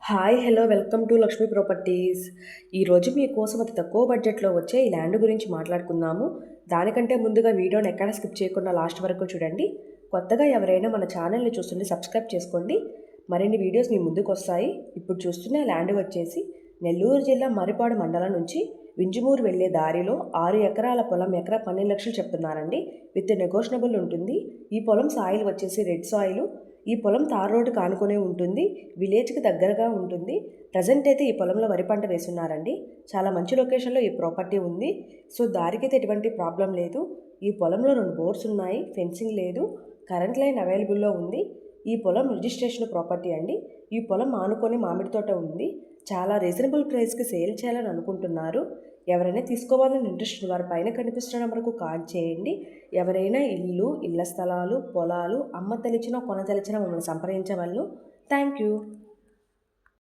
Hi hello welcome to Lakshmi properties. ఈరోజు మీకోసం అతి తక్కువ బడ్జెట్లో వచ్చే ఈ ల్యాండ్ గురించి మాట్లాడుకుందాము. దానికంటే ముందుగా వీడియోని ఎక్కడ స్కిప్ చేయకుండా లాస్ట్ వరకు చూడండి. కొత్తగా ఎవరైనా మన ఛానల్ని చూస్తుంటే సబ్స్క్రైబ్ చేసుకోండి. మరిన్ని వీడియోస్ మీ ముందుకు వస్తాయి. ఇప్పుడు చూస్తున్న ల్యాండ్ వచ్చేసి నెల్లూరు జిల్లా మరిపాడు మండలం నుంచి వింజమూరు వెళ్లే దారిలో 6 ఎకరాల పొలం, ఎకరా 12 లక్షలు చెప్తున్నారండి. విత్ నెగోషియబుల్ ఉంటుంది. ఈ పొలం సాయిల్ వచ్చేసి రెడ్ సాయిల్. ఈ పొలం తార్ రోడ్డుకు ఆనుకునే ఉంటుంది. విలేజ్కి దగ్గరగా ఉంటుంది. ప్రజెంట్ అయితే ఈ పొలంలో వరి పంట వేస్తున్నారండి. చాలా మంచి లొకేషన్లో ఈ ప్రాపర్టీ ఉంది. సో దారికైతే ఎటువంటి ప్రాబ్లం లేదు. ఈ పొలంలో 2 బోర్స్ ఉన్నాయి. ఫెన్సింగ్ లేదు. కరెంట్ లైన్ అవైలబుల్లో ఉంది. ఈ పొలం రిజిస్ట్రేషన్ ప్రాపర్టీ అండి. ఈ పొలం ఆనుకొని మామిడి తోట ఉంది. చాలా రీజనబుల్ ప్రైస్కి సేల్ చేయాలని అనుకుంటున్నారు. ఎవరైనా తీసుకోవాలని ఇంట్రెస్ట్ వారి పైన కనిపిస్తున్న నెంబర్కు కాల్ చేయండి. ఎవరైనా ఇల్లు, ఇళ్ల స్థలాలు, పొలాలు అమ్మ తెలిచినా కొన తెలిచినా మమ్మల్ని సంప్రదించవలను. Thank you.